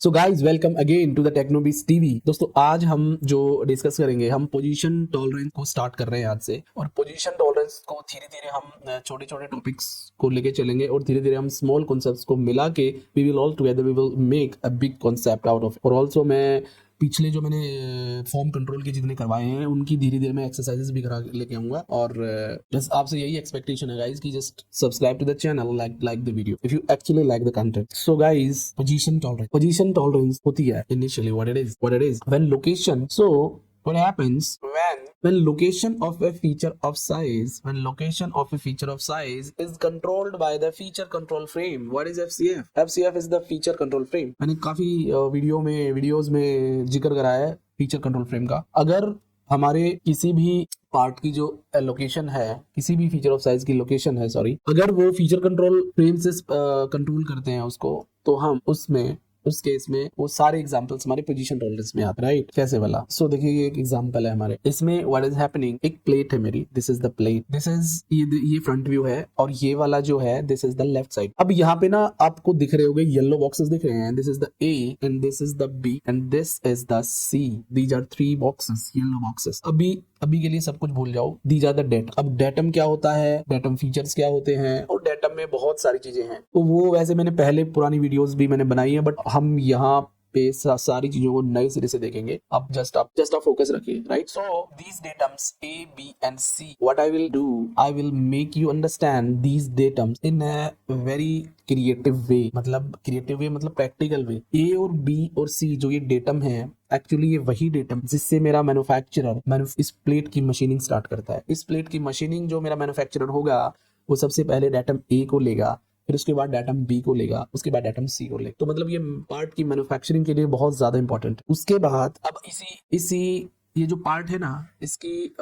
So guys welcome again to the Technobeez TV. दोस्तों आज हम जो डिस्कस करेंगे, हम पोजीशन टॉलरेंस को स्टार्ट कर रहे हैं आज से। और पोजीशन टॉलरेंस को धीरे धीरे हम छोटे छोटे टॉपिक्स को लेके चलेंगे और धीरे धीरे हम स्मॉल कॉन्सेप्ट्स को मिला के we will all together we will make a big concept out of. और ऑल्सो मैं पिछले जो मैंने फॉर्म कंट्रोल के जितने करवाए हैं उनकी धीरे धीरे मैं एक्सरसाइजेस भी करा लेके आऊंगा। और बस आपसे यही एक्सपेक्टेशन है गाइज कि just subscribe to the channel, like the video if you actually like the content. So guys position tolerance होती है initially what it is when location. So what happens when location of a feature of size is controlled by the feature control frame. What is FCF is the feature control frame. मैंने काफी videos में जिक्र करा है feature control frame का। अगर हमारे किसी भी पार्ट की जो लोकेशन है, किसी भी फीचर ऑफ साइज की लोकेशन है, अगर वो फीचर कंट्रोल फ्रेम से कंट्रोल करते हैं उसको, तो हम उस केस में वो सारे एग्जांपल्स हमारे पोजीशन टॉलरेंस में आते हैं, राइट? कैसे वाला? सो देखिए ये एक एग्जांपल है हमारे। इसमें व्हाट इज हैपनिंग, एक प्लेट है मेरी, this is the plate, this is ये फ्रंट व्यू है और ये वाला जो है this is the left side. अब यहाँ पे ना आपको दिख रहे होंगे येलो बॉक्सेस दिख रहे हैं, this is the A and this is the B and this is the C. These are 3 boxes, yellow boxes. अभी के लिए सब कुछ भूल जाओ, दीज आर द डेट। अब डेटम क्या होता है, डेटम फीचर्स क्या होते हैं, और डेटम में बहुत सारी चीजें हैं। तो वो वैसे मैंने पहले पुरानी वीडियोस भी मैंने बनाई है, बट हम यहाँ पे सारी चीजों को नए सिरे से देखेंगे। अब जस्ट आप फोकस रखिए, right? So these datums A, B and C, what I will do, I will make you understand these datums in a very creative way। मतलब creative way मतलब practical way। A और B और C जो ये datum है, actually ये वही datum जिससे मेरा मैन्युफैक्चरर इस प्लेट की मशीनिंग स्टार्ट करता है। इस प्लेट की मशीनिंग जो मेरा मैन्युफैक्चरर होगा वो सबसे पहले डेटम A को लेगा, फिर उसके बाद डेटम B को लेगा, उसके बाद डेटम C को लेगा। तो मतलब ये पार्ट की मैन्युफैक्चरिंग के लिए बहुत ज्यादा इंपॉर्टेंट है। उसके बाद अब इसी ये जो पार्ट है ना, इसकी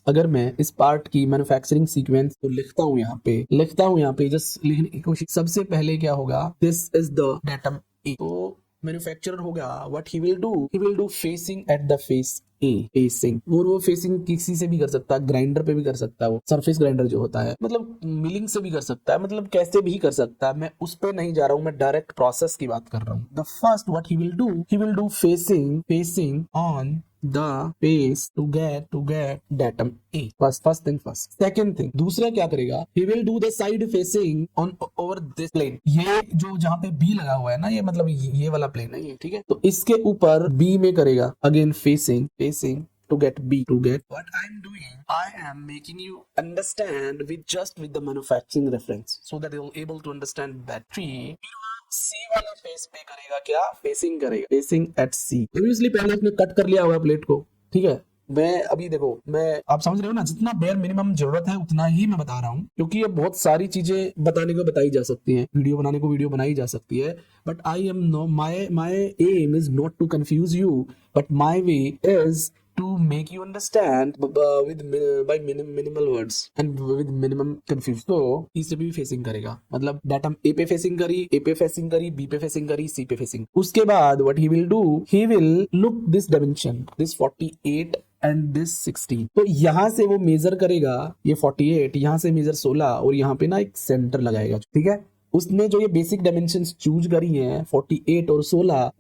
अगर मैं इस पार्ट की मैन्युफैक्चरिंग सीक्वेंस को लिखता हूँ यहाँ पे जस्ट लिखने की कोशिश। सबसे पहले क्या होगा, this is the datum A। तो मैन्युफैक्चरर होगा, what he will do facing at the face A, facing. वो फेसिंग किसी से भी कर सकता है, ग्राइंडर पे भी कर सकता है, वो सरफेस ग्राइंडर जो होता है, मतलब मिलिंग से भी कर सकता है, मतलब कैसे भी कर सकता है। मैं उस पे नहीं जा रहा हूँ, मैं डायरेक्ट प्रोसेस की बात कर रहा हूँ। The first what he will do facing on the face to get datum A। first thing first। second thing, दूसरा क्या करेगा, he will do the side facing on over this plane। ये जो जहाँ पे B लगा हुआ है ना, ये मतलब ये वाला प्लेन है ये, ठीक है? तो इसके ऊपर B में करेगा again facing to get B, to get what I'm doing, I am making you understand with the manufacturing reference so that you're able to understand battery। सी वाले फेस पे करेगा क्या, फेसिंग करेगा, फेसिंग एट सी। ऑब्वियसली पहले उसने cut कर लिया हुआ प्लेट को, ठीक है? मैं अभी देखो, आप समझ रहे हो ना, जितना बेयर मिनिमम जरूरत है उतना ही मैं बता रहा हूँ, क्योंकि ये बहुत सारी चीजें बताने को बताई जा सकती हैं, वीडियो बनाने को वीडियो बनाई जा सकती है, but I am no my aim is not to confuse you, but my way is to make you understand by minimal words and with minimum confusion। तो इसे भी फेसिंग करेगा, मतलब डाटा A पे फेसिंग करी, B पे facing करी, C पे फेसिंग। उसके बाद what he will do, he will look this dimension, this 48 and this 16। तो यहाँ से वो मेजर करेगा, ये 48, यहाँ से मेजर 16 और यहाँ पे ना एक सेंटर लगाएगा, ठीक है? उसने जो ये बेसिक डायमेंशंस चूज करी हैं 48 और 16,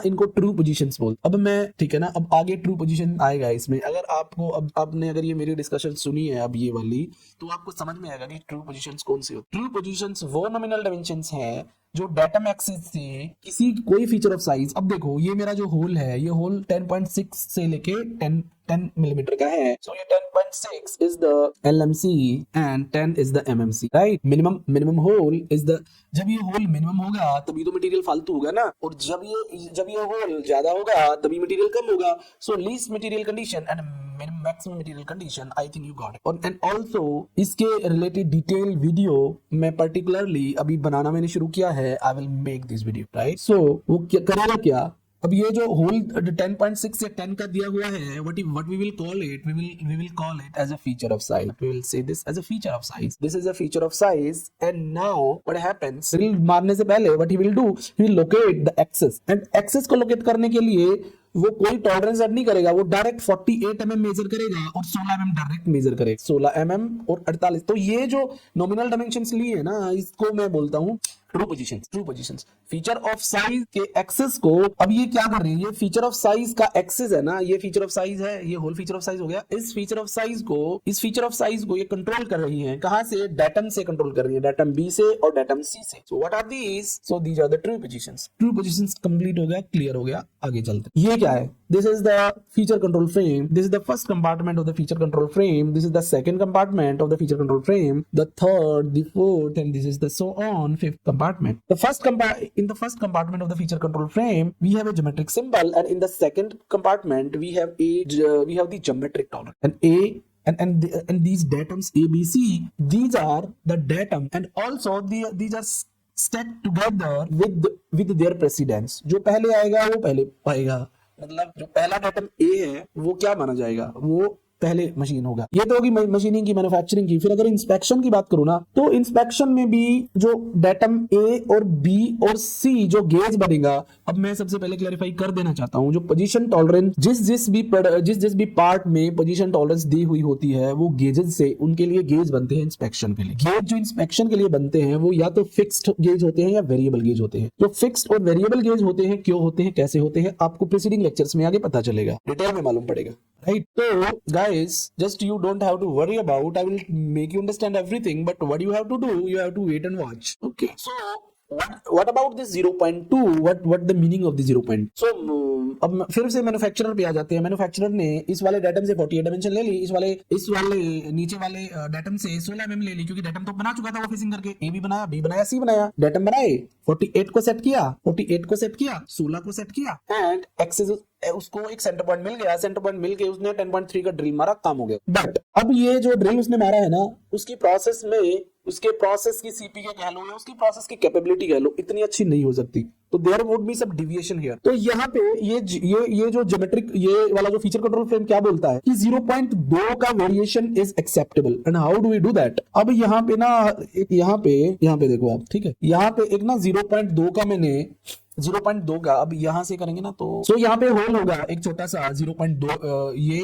इनको ट्रू पोजीशंस बोल। अब मैं, ठीक है ना, अब आगे ट्रू पोजीशन आएगा इसमें। अगर आपको आपने अगर ये मेरी डिस्कशन सुनी है अब ये वाली, तो आपको समझ में आएगा कि ट्रू पोजीशंस कौन सी होती है। ट्रू पोजीशंस वो नॉमिनल डायमेंशंस हैं जो डेटम एक्सिस से कोई फीचर ऑफ साइज। अब देखो ये मेरा जो होल है, ये होल 10.6 से लेके 10 मिलीमीटर का है। सो ये 10.6 is the LMC and 10 is the MMC, right? Minimum hole is the, जब ये होल मिनिमम होगा तभी तो मटेरियल फालतू होगा ना, और जब ये होल ज्यादा होगा तभी मटेरियल कम होगा। So least material condition and maximum material condition, I think you got it. And also इसके रिलेटेड डिटेल वीडियो मैं पर्टिकुलरली अभी बनाना मैंने शुरू किया है, I will make this video, right? So वो करेगा क्या, अब ये जो होल 10.6 से 10 का दिया हुआ है, what we will call it, we will call it as a feature of size। We will say this as a feature of size। This is a feature of size। And now what happens, मारने से पहले what he will do, he will locate the axis। and axis को locate करने के लिए वो कोई tolerance add नहीं करेगा, वो डायरेक्ट 48 mm मेजर करेगा और 16 mm डायरेक्ट मेजर करेगा, 16 mm और 48। तो ये जो नॉमिनल डायमेंशंस लिए है ना, इसको मैं बोलता हूँ true positions feature of size के एक्सेस को, अब ये क्या कर रही है, ये फीचर ऑफ साइज का एक्सेस है ना, ये फीचर ऑफ साइज है, ये होल फीचर ऑफ साइज हो गया। इस फीचर ऑफ साइज को ये कंट्रोल कर रही है, कहां से, डेटम से कंट्रोल कर रही है, डेटम बी से और डेटम सी से। So what are these, so these are the true positions complete हो गया, क्लियर हो गया। आगे चलते, ये क्या है, this is the feature control frame, this is the first compartment of the feature control frame, this is the second compartment of the feature control frame, the third, the fourth, and this is the so on fifth compartment. In the first compartment of the feature control frame, we have a geometric symbol, and in the second compartment, we have the geometric tolerance. And these datums A, B, C, these are the datum, and also these are stacked together with their precedence. जो पहले आएगा वो पहले पाएगा, मतलब जो पहला datum A है वो क्या माना जाएगा, वो पहले मशीन होगा। ये तो होगी मशीनिंग की, मैन्युफैक्चरिंग की। फिर अगर इंस्पेक्शन की बात करूं ना, तो इंस्पेक्शन में भी जो डेटम ए और बी और सी जो गेज बनेगा, अब मैं सबसे पहले क्लैरिफाई कर देना चाहता हूं, जो पोजीशन टॉलरेंस जिस भी पार्ट में पोजीशन टॉलरेंस दी हुई होती है, वो गेजेस से उनके लिए गेज बनते हैं इंस्पेक्शन के लिए। गेज जो इंस्पेक्शन के लिए बनते हैं वो या तो फिक्स्ड गेज होते हैं या वेरिएबल गेज होते हैं। जो फिक्स्ड और वेरिएबल गेज होते हैं, क्यों होते हैं, कैसे होते हैं, आपको प्रीसीडिंग लेक्चर्स में आगे पता चलेगा, डिटेल में मालूम पड़ेगा, राइट। तो guys, just you don't have to worry about, I will make you understand everything, but what you have to do, you have to wait and watch. Okay, so what about this 0.2, what the meaning of the 0.2? So अब फिर से manufacturer पे आ जाते हैं। Manufacturer ने इस वाले datum से 48 डायमेंशन ले ली, इस वाले नीचे वाले डेटम से 16 mm ले ली, क्योंकि डेटम तो बना चुका था वो फेसिंग करके, ए भी बनाया, बी बनाया, सी बनाया, डेटम बनाए, 48 को सेट किया, 16 को सेट किया, एंड एक्सेस उसको एक सेंटर पॉइंट मिल गया, उसने 10.3 का ड्रिल मारा, काम हो गया। बट अब ये जो ड्रिल उसने मारा है ना, उसकी प्रोसेस में, उसके प्रोसेस की सीपी का कह लो या उसकी प्रोसेस की कैपेबिलिटी कह लो, इतनी अच्छी नहीं हो सकती, तो there would be some deviation here. तो यहाँ पे ये जो ज्योमेट्रिक, ये वाला जो फीचर कंट्रोल फ्रेम क्या बोलता है कि 0.2 का variation is acceptable, and how do we do that. अब यहाँ पे ना, यहाँ पे देखो आप, ठीक है, यहाँ पे एक ना 0.2 का मैंने 0.2 का, अब यहां से करेंगे ना, तो यहाँ पे होल होगा एक छोटा सा 0.2, ये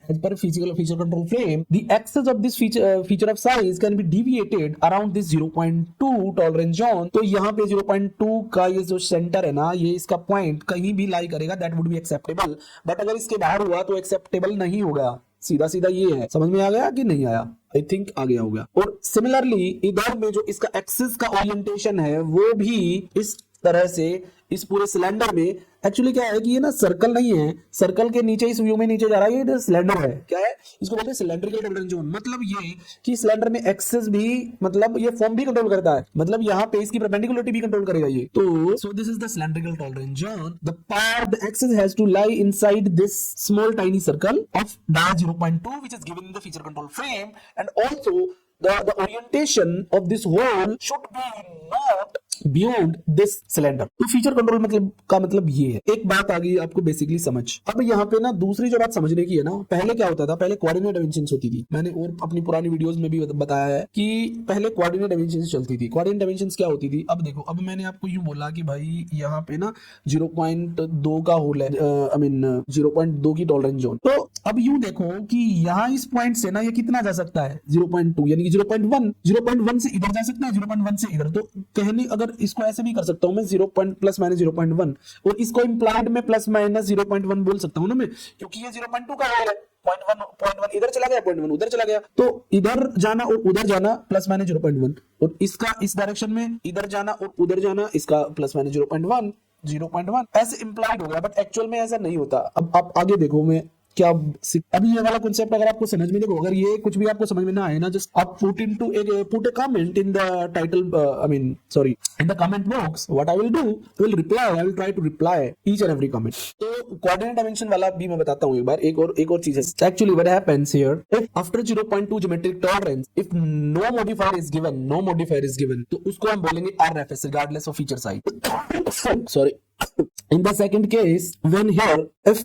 as per feature control frame, the axis of this feature of size can be deviated around this 0.2 tolerance zone. तो यहाँ पे 0.2 का ये जो सेंटर है ना, ये इसका पॉइंट कहीं भी लाई करेगा, that would be acceptable. But अगर इसके बाहर हुआ तो एक्सेप्टेबल नहीं होगा। सीधा ये है, समझ में आ गया कि नहीं आया? आई थिंक आ गया होगा। और सिमिलरली इधर में जो इसका एक्सिस का ओरिएंटेशन है, वो भी इस तरह से इस पूरे सिलेंडर में, एक्चुअली क्या है कि ये ना सर्कल नहीं है, सर्कल के नीचे इस व्यू में नीचे जा रहा है, ये सिलेंडर है। क्या है, इसको बोलते हैं सिलेंड्रिकल टॉलरेंस जोन। मतलब ये कि सिलेंडर में एक्सेस भी, मतलब ये फॉर्म भी कंट्रोल करता है, मतलब यहाँ पे इसकी परपेंडिकुलरिटी भी कंट्रोल करेगा ये। तो so this is the cylindrical tolerance zone. The axis has to lie inside this small tiny circle of dia 0.2 which is given in the feature control frame, and also the orientation of this hole should be not beyond this cylinder. तो feature control मतलब ये है। एक बात आ गई आपको basically समझ। अब यहाँ पे ना दूसरी जो बात समझने की है ना, पहले क्या होता था, पहले कोऑर्डिनेट डायमेंशंस होती थी। मैंने और अपनी पुरानी वीडियोस में भी बताया है कि पहले कोऑर्डिनेट डायमेंशंस चलती थी। कोऑर्डिनेट डायमेंशंस क्या होती थी, अब देखो, अब मैंने आपको यूं बोला कि भाई यहाँ पे ना 0.2 का होल है, 0.2 की टॉलरेंस जोन। तो अब यूं देखो कि यहाँ इस पॉइंट से ना ये कितना जा सकता है, 0.2, यानी कि 0.1 से इधर जा सकता है, 0.1 से इधर। तो कहने, अगर इसको ऐसे भी कर सकता हूं मैं, 0. प्लस माइनस 0.1, और इसको इम्प्लाइड में प्लस माइनस 0.1 बोल सकता हूं ना मैं, क्योंकि ये 0.2 का है, 0.1 इधर चला गया, 0.1 उधर चला गया, तो इधर जाना और उधर जाना प्लस माइनस 0.1, और इसका इस डायरेक्शन में इधर जाना और उधर जाना, इसका प्लस माइनस 0.1 ऐसे इम्प्लाइड हो गया। बट एक्चुअल में ऐसा नहीं होता। अब आप आगे देखो, मैं क्या अभी ये वाला कॉन्सेप्ट अगर आपको समझ में, देखो, अगर ये कुछ भी आपको समझ में ना आए ना, जस्ट आप put a comment in the title, in the comment box. What I will do, I will try to reply each and every comment. तो coordinate dimension वाला भी मैं बताता हूँ एक बार। एक और चीज है, actually what happens here, if after 0.2 geometric tolerance, if no modifier is given, तो उसको हम बोलेंगे RFS, regardless of feature size. Sorry. In the second case, when here, if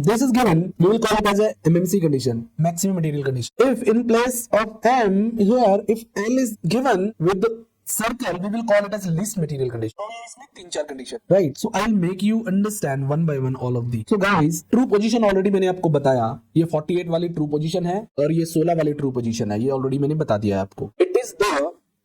this is given, we will call it as a MMC condition, maximum material condition. If in place of M here, if L is given with the circle, we will call it as least material condition. तो इसमें 3-4 condition, right? So I'll make you understand one by one all of these. So guys, true position already मैंने आपको बताया, ये 48 वाली true position है और ये 16 वाली true position है, ये already मैंने बता दिया है आपको. It is the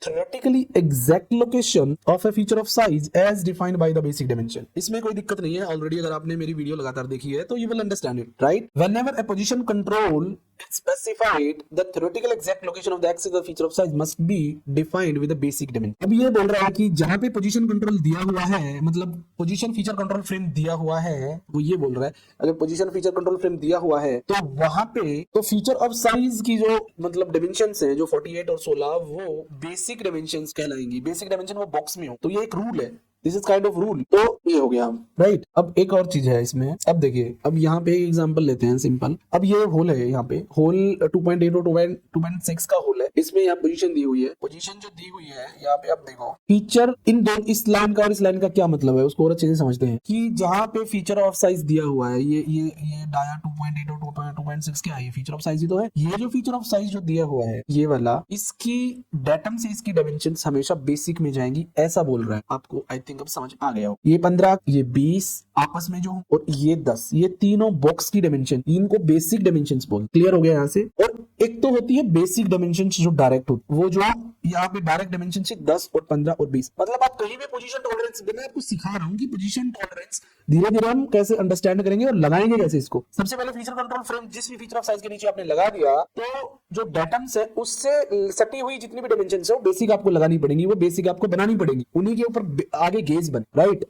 theoretically exact location of a feature of size as defined by the basic dimension. इसमें कोई दिक्कत नहीं है, ऑलरेडी अगर आपने मेरी वीडियो लगातार देखी है तो you will understand it, right? Whenever a position control is specified, the theoretical exact location of the axis of the feature of size must be defined with the basic dimension. अब ये बोल रहा है कि जहां पे पोजीशन कंट्रोल दिया हुआ है, मतलब पोजीशन फीचर कंट्रोल फ्रेम दिया हुआ है, वो ये बोल रहा है अगर पोजीशन फीचर कंट्रोल फ्रेम दिया हुआ है तो वहां पे तो फीचर ऑफ साइज की जो मतलब डायमेंशंस हैं जो 48 और 16 वो बेसिक डायमेंशंस कहलाएंगी। बेसिक डायमेंशन वो बॉक्स में हो, तो ये एक रूल है, this is kind of rule. तो ये हो गया राइट। अब एक और चीज है इसमें, अब देखिए, अब यहाँ पे एग्जांपल लेते हैं सिंपल। अब ये होल है, यहाँ पे होल 2.8 और 2.6 का होल है, इसमें यहाँ पोजीशन दी हुई है। पोजीशन जो दी हुई है यहाँ पे, अब देखो फीचर इन दो, इस लाइन का और इस लाइन का क्या मतलब है उसको और अच्छे से समझते हैं कि जहाँ पे फीचर ऑफ साइज दिया हुआ है, ये डाया 2.8 और 2.6 क्या है, ये फीचर ऑफ साइज ही तो है। ये जो फीचर ऑफ साइज जो दिया हुआ है ये वाला, इसकी डेटम से इसकी डायमेंशंस हमेशा बेसिक में जाएंगी, ऐसा बोल रहा है आपको। आई थिंक अब समझ आ गया हो। ये 15, ये 20 आपस में जो, और ये 10, ये तीनों बॉक्स की डायमेंशन, इनको बेसिक डायमेंशंस बोल। क्लियर हो गया यहाँ से। और एक तो होती है बेसिक डायमेंशंस जो डायरेक्ट होती, वो जो यहाँ पे डायरेक्ट डायमेंशन से 10 और 15 और 20। मतलब आप कहीं भी पोजीशन टॉलरेंस, मैं आपको सिखा रहा हूँ कि पोजीशन टॉलरेंस धीरे धीरे हम कैसे अंडरस्टैंड करेंगे और लगाएंगे कैसे इसको। सबसे पहले फीचर कंट्रोल फ्रेम जिस भी फीचर ऑफ साइज के नीचे आपने लगा दिया, तो जो डेटम्स है उससे सटी हुई जितनी भी डायमेंशंस है वो बेसिक आपको लगानी पड़ेंगी, वो बेसिक आपको बनानी पड़ेगी, उन्हीं के ऊपर आगे गेज बन, राइट।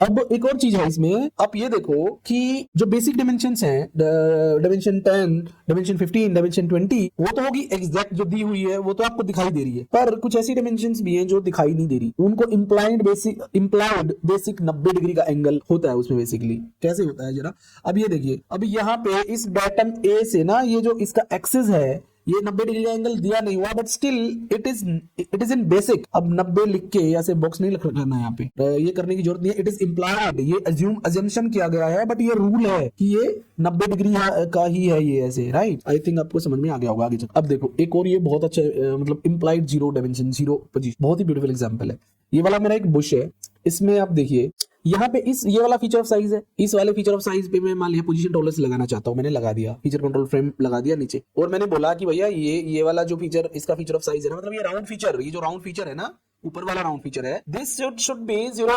अब एक और चीज है इसमें, आप ये देखो कि जो बेसिक डायमेंशंस हैं, डायमेंशन 10, डायमेंशन 15, डायमेंशन 20, वो तो होगी एग्जैक्ट जो दी हुई है, वो तो आपको दिखाई दे रही है। पर कुछ ऐसी डायमेंशंस भी हैं जो दिखाई नहीं दे रही, उनको इम्प्लाइड बेसिक 90 डिग्री का एंगल होता है उसमें। बेसिकली कैसे होता है जरा, अब ये देखिए, अब यहाँ पे इस डायटम ए से ना, ये जो इसका एक्सिस है, ये 90 डिग्री का एंगल दिया नहीं हुआ, but still it is in basic. अब 90 लिख के ऐसे बॉक्स नहीं करना है यहाँ पे, ये करने की जरूरत नहीं है। इट इज इम्प्लाइड, ये अजम्पशन किया गया है, बट ये रूल है कि ये 90 डिग्री का ही है, ये ऐसे, राइट। आई थिंक आपको समझ में आ गया होगा आगे चल। अब देखो एक और, ये बहुत अच्छा मतलब implied zero dimension, zero position, बहुत ही ब्यूटीफुल एग्जांपल है। ये वाला मेरा एक बुश है, इसमें आप देखिए यहाँ पे ये वाला फीचर ऑफ साइज है, इस वाले फीचर ऑफ साइज पे मैं मान लिया पोजीशन टॉलरेंस लगाना चाहता हूँ, मैंने लगा दिया, फीचर कंट्रोल फ्रेम लगा दिया नीचे, और मैंने बोला कि भैया ये वाला जो फीचर, इसका फीचर ऑफ साइज है ना, मतलब ये राउंड फीचर, ये जो राउंड फीचर है ना, ऊपर वाला राउंड फीचर है, दिस शुड बी 0.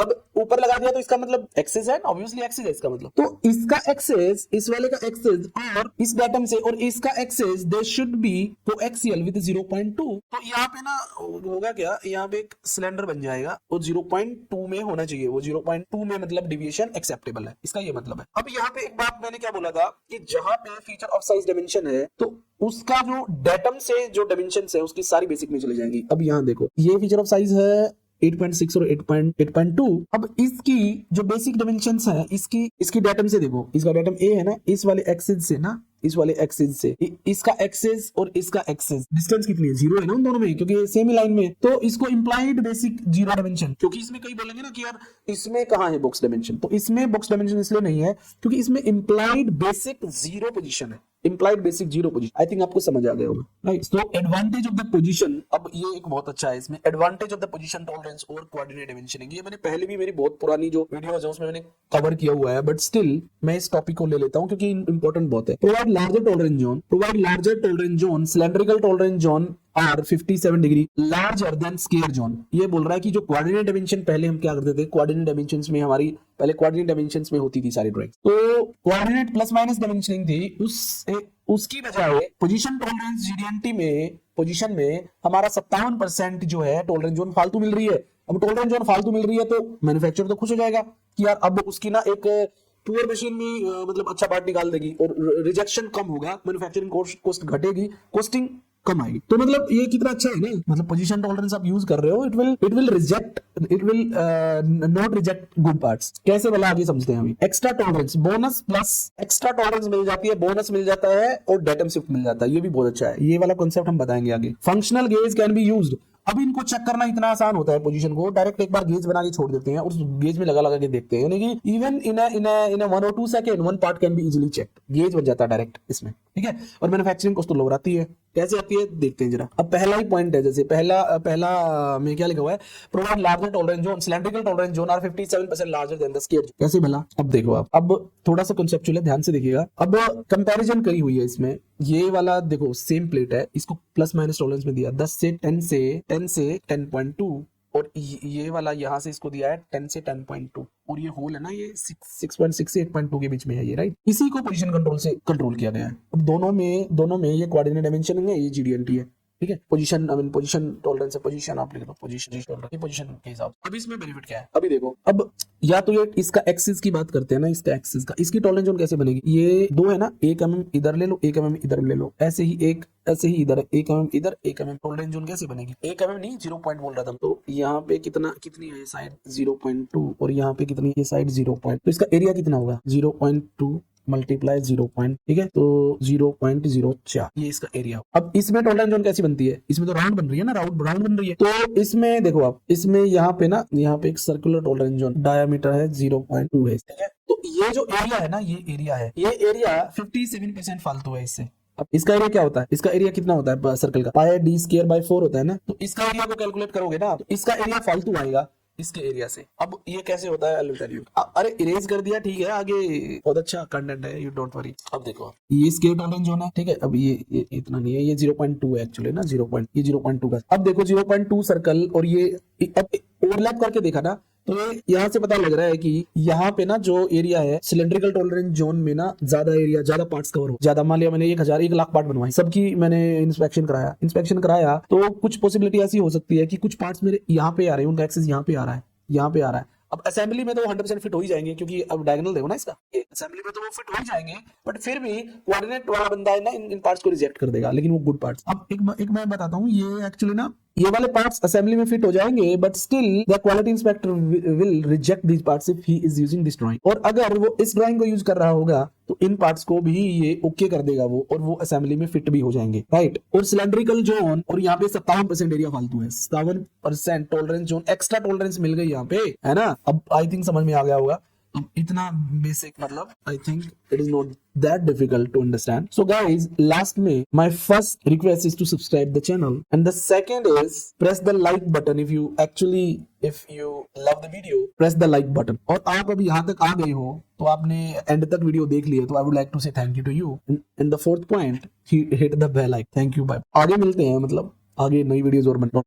अब ऊपर लगा दिया तो इसका मतलब एक्सेस है, ऑब्वियसली एक्सेस है इसका मतलब, तो इसका एक्सेस, इस वाले का एक्सेस और इस बॉटम से और इसका axis, they should be coaxial with 0.2। तो यहाँ पे ना होगा क्या, यहाँ पे एक सिलेंडर बन जाएगा, वो 0.2 में होना चाहिए, वो 0.2 में मतलब डिविएशन एक्सेप्टेबल है, इसका ये मतलब है। अब यहाँ पे एक बात मैंने क्या बोला था कि जहां pay feature of size dimension है, तो उसका जो डेटम से जो डायमेंशंस है उसकी सारी बेसिक में चली जाएंगी। अब यहाँ देखो, ये फीचर ऑफ साइज है 8.6 और 8.2। अब इसकी जो बेसिक डायमेंशंस है, इसकी डेटम से देखो, इसका डेटम ए है ना, इस वाले एक्सिस से ना, इस वाले एक्सिस से इसका एक्सिस और इसका एक्सिस डिस्टेंस कितनी है, 0 है ना उन दोनों में, क्योंकि सेम ही लाइन में, तो इसको इंप्लाइड बेसिक जीरो डायमेंशन। क्योंकि इसमें कई बोलेंगे ना कि यार इसमें कहां है बॉक्स डायमेंशन, तो इसमें बॉक्स डायमेंशन इसलिए नहीं है क्योंकि इसमें इंप्लाइड बेसिक जीरो पोजीशन है, implied basic zero position. I think आपको समझ आ गया होगा, right. So advantage of the position, अब ये एक बहुत अच्छा है इसमें, advantage of the position tolerance और कोऑर्डिनेट डायमेंशनिंग। ये मैंने पहले भी मेरी बहुत पुरानी जो वीडियोस है उसमें मैंने कवर किया हुआ है, बट स्टिल मैं इस टॉपिक को ले लेता हूं क्योंकि इंपॉर्टेंट बहुत है। Provide larger tolerance zone, cylindrical tolerance zone are 57 degree larger than square zone. ये बोल रहा है कि जो कोऑर्डिनेट डायमेंशन, पहले हम क्या करते थे, कोऑर्डिनेट डायमेंशंस में हमारी पहले कोऑर्डिनेट डायमेंशंस में होती थी सारी ड्राइंग, तो कोऑर्डिनेट प्लस माइनस डायमेंशनिंग थी, उसकी बजाय पोजीशन टॉलरेंस जीडीएनटी में पोजीशन में हमारा 57% जो है टॉलरेंस जोन फालतू मिल रही है। अब टॉलरेंस जोन फालतू मिल रही है तो मैन्युफैक्चरर तो खुश हो जाएगा कि यार अब उसकी ना एक पुअर मशीन में मतलब अच्छा पार्ट निकाल देगी और रिजेक्शन कम होगा, मैन्युफैक्चरिंग कॉस्ट घटेगी, कॉस्टिंग कम आएगी। तो मतलब ये कितना अच्छा है ना, मतलब पोजीशन टॉलरेंस आप यूज कर रहे हो, it will not reject good parts. कैसे वाला आगे समझते हैं अभी। Extra tolerance, bonus plus extra tolerance मिल जाती है, बोनस मिल जाता है और डेटम शिफ्ट मिल जाता है, ये भी बहुत अच्छा है। ये वाला कॉन्सेप्ट हम बताएंगे आगे। Functional gauge can be used, अब इनको चेक करना इतना आसान होता है, पोजीशन को डायरेक्ट एक बार गेज बना के छोड़ देते हैं और उस गेज में लगा के देखते हैं, यानी कि even in 1 or 2 second one part can be easily checked, gauge बन जाता है डायरेक्ट इसमें। ठीक है, और मैन्युफैक्चरिंग कॉस्ट तो लोअर आती है। कैसे आती है देखते हैं जरा। अब पहला ही पॉइंट है, जैसे पहला में क्या लिखा हुआ है, provide larger tolerance zone, cylindrical tolerance zone are 57% larger than the square. कैसे भला, अब देखो आप, अब थोड़ा सा कंसेप्चुअल है, ध्यान से देखिएगा। अब कंपैरिजन करी हुई है इसमें, ये वाला देखो सेम प्लेट है, इसको प्लस माइनस टॉलरेंस में दिया 10 से 10 से 10.2, और ये वाला यहाँ से इसको दिया है 10 से 10.2, और ये होल है ना, ये 6.6 से 8.2 के बीच में है ये, राइट। इसी को पोजीशन कंट्रोल से कंट्रोल किया गया है। अब दोनों में ये कोऑर्डिनेट डायमेंशन है, ये GD&T है, ठीक है। पोजीशन पोजीशन टॉलरेंस है, पोजीशन आप लिख दो, पोजीशन ये पोजीशन के हिसाब से। अब इसमें बेनिफिट क्या है, अभी देखो। अब या तो ये इसका एक्सिस की बात करते हैं ना, इसका एक्सिस का, इसकी टॉलरेंस जोन कैसे बनेगी, ये दो है ना, 1 mm इधर ले लो, 1 mm इधर ले लो, ऐसे ही इधर 1 mm इधर 1 mm, टॉलरेंस जोन कैसे बनेगी, 1 mm नहीं 0 पॉइंट बोल रहा था, तो यहाँ पे कितनी है ये साइड 0.2, और यहाँ पे कितनी ये साइड 0. तो इसका एरिया कितना होगा 0.2 मल्टीप्लाई 0. ठीक है, तो 0.04 ये इसका एरिया। अब इसमें टॉलरेंस जोन कैसी बनती है, इसमें तो राउंड बन रही है ना, राउंड बन रही है, तो इसमें देखो आप, इसमें यहाँ पे एक सर्कुलर टॉलरेंस जोन, डायामीटर है 0.2 है, ठीक है। तो ये जो एरिया है ना, ये एरिया 57% फालतू है इससे। अब इसका एरिया क्या होता है, इसका एरिया कितना होता है सर्कल का, पाई d स्क्वायर बाय 4 होता है ना, तो इसका एरिया को कैलकुलेट करोगे ना, तो इसका एरिया फालतू आएगा इसके एरिया से। अब ये कैसे होता है, I'll tell you। अरे इरेज कर दिया, ठीक है, आगे बहुत अच्छा कंटेंट है, यू डोंट वरी। अब देखो ये स्केयर टॉलरेंस जोन है, ठीक है। अब ये इतना नहीं है, ये 0.2 है एक्चुअली ना, 0.2 का। अब देखो 0.2 सर्कल, और ये अब ओवरलैप करके देखा ना, तो यहाँ से पता लग रहा है कि यहाँ पे ना जो एरिया है सिलेंड्रिकल टॉलरेंस जोन में ना, ज्यादा पार्ट्स कवर हो, ज्यादा। मान लिया मैंने 1 लाख पार्ट बनवाए, सबकी मैंने इंस्पेक्शन कराया, तो कुछ पॉसिबिलिटी ऐसी हो सकती है कि कुछ पार्ट्स मेरे यहाँ पे आ रहे हैं, उनका एक्सेस यहाँ पे आ रहा है। अब असेंबली में तो वो 100% फिट हो ही जाएंगे, क्योंकि अब डायगोनल देखो ना इसका, असेंबली में तो वो फिट हो ही जाएंगे, बट फिर भी कोऑर्डिनेट वाला बंदा है ना, इन पार्ट्स को रिजेक्ट कर देगा, लेकिन वो गुड पार्ट्स। अब एक मैं बताता हूँ, ये एक्चुअली ना, ये वाले पार्ट्स असेंबली में फिट हो जाएंगे, but still the quality inspector will reject these parts if he is using this drawing. और अगर वो इस ड्राइंग को यूज कर रहा होगा, तो इन पार्ट्स को भी ये ओके कर देगा वो, और वो असेंबली में फिट भी हो जाएंगे, राइट। और सिलेंड्रिकल जोन, और यहाँ पे 57% एरिया फालतू है, 57% टॉलरेंस जोन, एक्स्ट्रा टॉलरेंस मिल गई यहाँ पे, है ना। अब आई थिंक समझ में आ गया होगा। अब इतना बेसिक, मतलब I think it is not that difficult to understand. So guys, last में my first request is to subscribe the channel, and the second is press the like button if you love the video, press the like button. और आप अभी यहाँ तक आ गए हो, तो आपने एंड तक वीडियो देख ली है, तो I would like to say thank you to you. And the fourth point, hit the bell icon. Thank you, bye. आगे मिलते हैं, मतलब आगे नई वीडियोस और